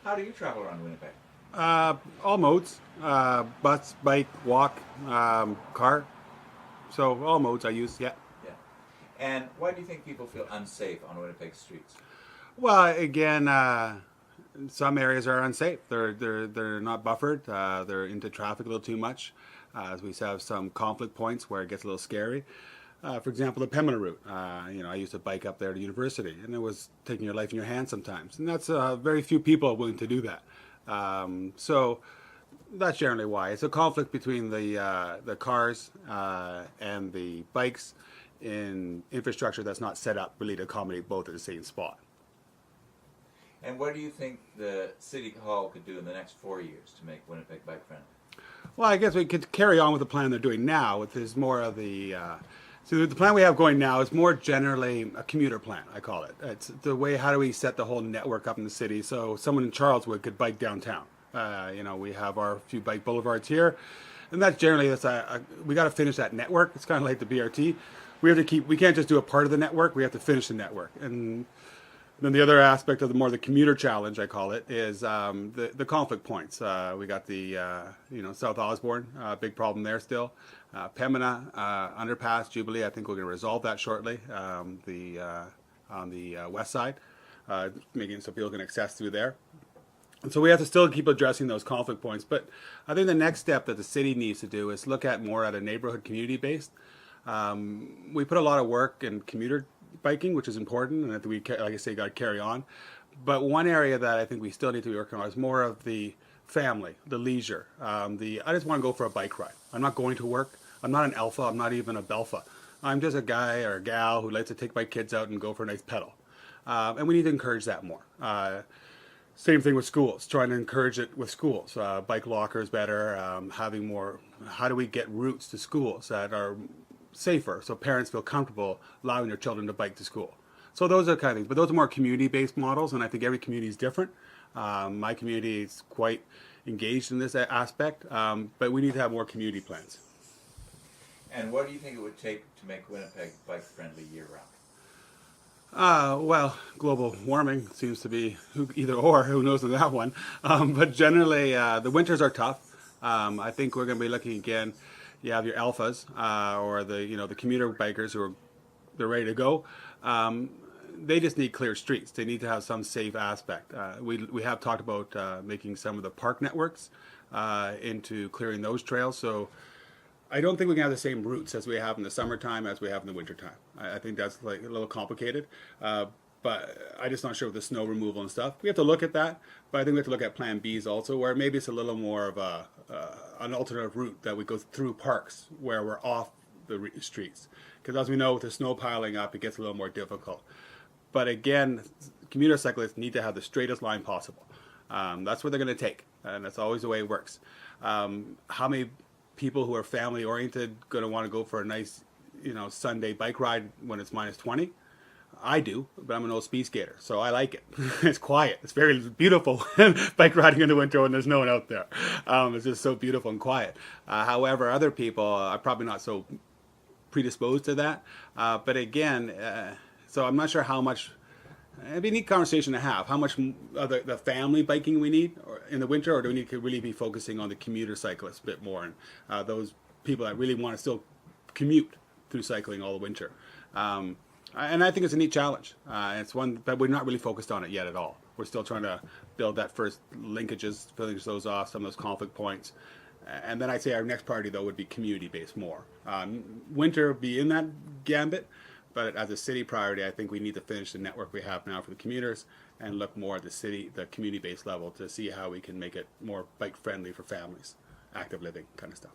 How do you travel around Winnipeg? All modes, bus, bike, walk, car. So all modes I use, yeah. Yeah. And why do you think people feel unsafe on Winnipeg streets? Well, again, some areas are unsafe. They're not buffered. They're into traffic a little too much. As we have some conflict points where it gets a little scary. For example, the Pembina route. I used to bike up there to university, and it was taking your life in your hands sometimes. And that's very few people are willing to do that. So that's generally why. It's a conflict between the cars and the bikes in infrastructure that's not set up really to accommodate both at the same spot. And what do you think the City Hall could do in the next 4 years to make Winnipeg bike friendly? Well, I guess we could carry on with the plan they're doing now, which is more of the. So the plan we have going now is more generally a commuter plan, I call it. It's the way, how do we set the whole network up in the city so someone in Charleswood could bike downtown. We have our few bike boulevards here, and that's generally, we got to finish that network. It's kind of like the BRT. We can't just do a part of the network, we have to finish the network. And then the other aspect of the commuter challenge, I call it, is the conflict points. We got the South Osborne, big problem there still. Pembina underpass, Jubilee. I think we're going to resolve that shortly. On the west side, making it so people can access through there. And so we have to still keep addressing those conflict points. But I think the next step that the city needs to do is look at more at a neighborhood community based. We put a lot of work in commuter biking, which is important, and that we, like I say, got to carry on. But one area that I think we still need to be working on is more of the family, the leisure. I just want to go for a bike ride. I'm not going to work. I'm not an alpha. I'm not even a belpha. I'm just a guy or a gal who likes to take my kids out and go for a nice pedal. And we need to encourage that more. Same thing with schools, trying to encourage it with schools. Bike lockers better, having more, how do we get routes to schools that are safer so parents feel comfortable allowing their children to bike to school. So those are kind of things, but those are more community-based models, and I think every community is different. My community is quite engaged in this aspect, but we need to have more community plans. And what do you think it would take to make Winnipeg bike friendly year round? Well, global warming seems to be either or, who knows on that one. But generally, the winters are tough. I think we're going to be looking again. You have your alphas or the commuter bikers they're ready to go. They just need clear streets. They need to have some safe aspect. We have talked about making some of the park networks into clearing those trails. So I don't think we can have the same routes as we have in the summertime as we have in the wintertime. I think that's like a little complicated. But I'm just not sure with the snow removal and stuff. We have to look at that, but I think we have to look at Plan Bs also, where maybe it's a little more of an alternative route that we go through parks where we're off the streets. Because as we know, with the snow piling up, it gets a little more difficult. But again, commuter cyclists need to have the straightest line possible. That's what they're going to take, and that's always the way it works. How many people who are family oriented going to want to go for a nice, Sunday bike ride when it's minus 20? I do, but I'm an old speed skater, so I like it. It's quiet. It's very beautiful bike riding in the winter when there's no one out there. It's just so beautiful and quiet. However, other people are probably not so predisposed to that. But again, so I'm not sure how much. It'd be a neat conversation to have. How much of the family biking we need in the winter, or do we need to really be focusing on the commuter cyclists a bit more, and those people that really want to still commute through cycling all the winter? And I think it's a neat challenge. It's one that we're not really focused on it yet at all. We're still trying to build that first linkages, finish those off, some of those conflict points. And then I'd say our next priority, though, would be community-based more. Winter would be in that gambit, but as a city priority, I think we need to finish the network we have now for the commuters and look more at the community-based level to see how we can make it more bike-friendly for families, active living kind of stuff.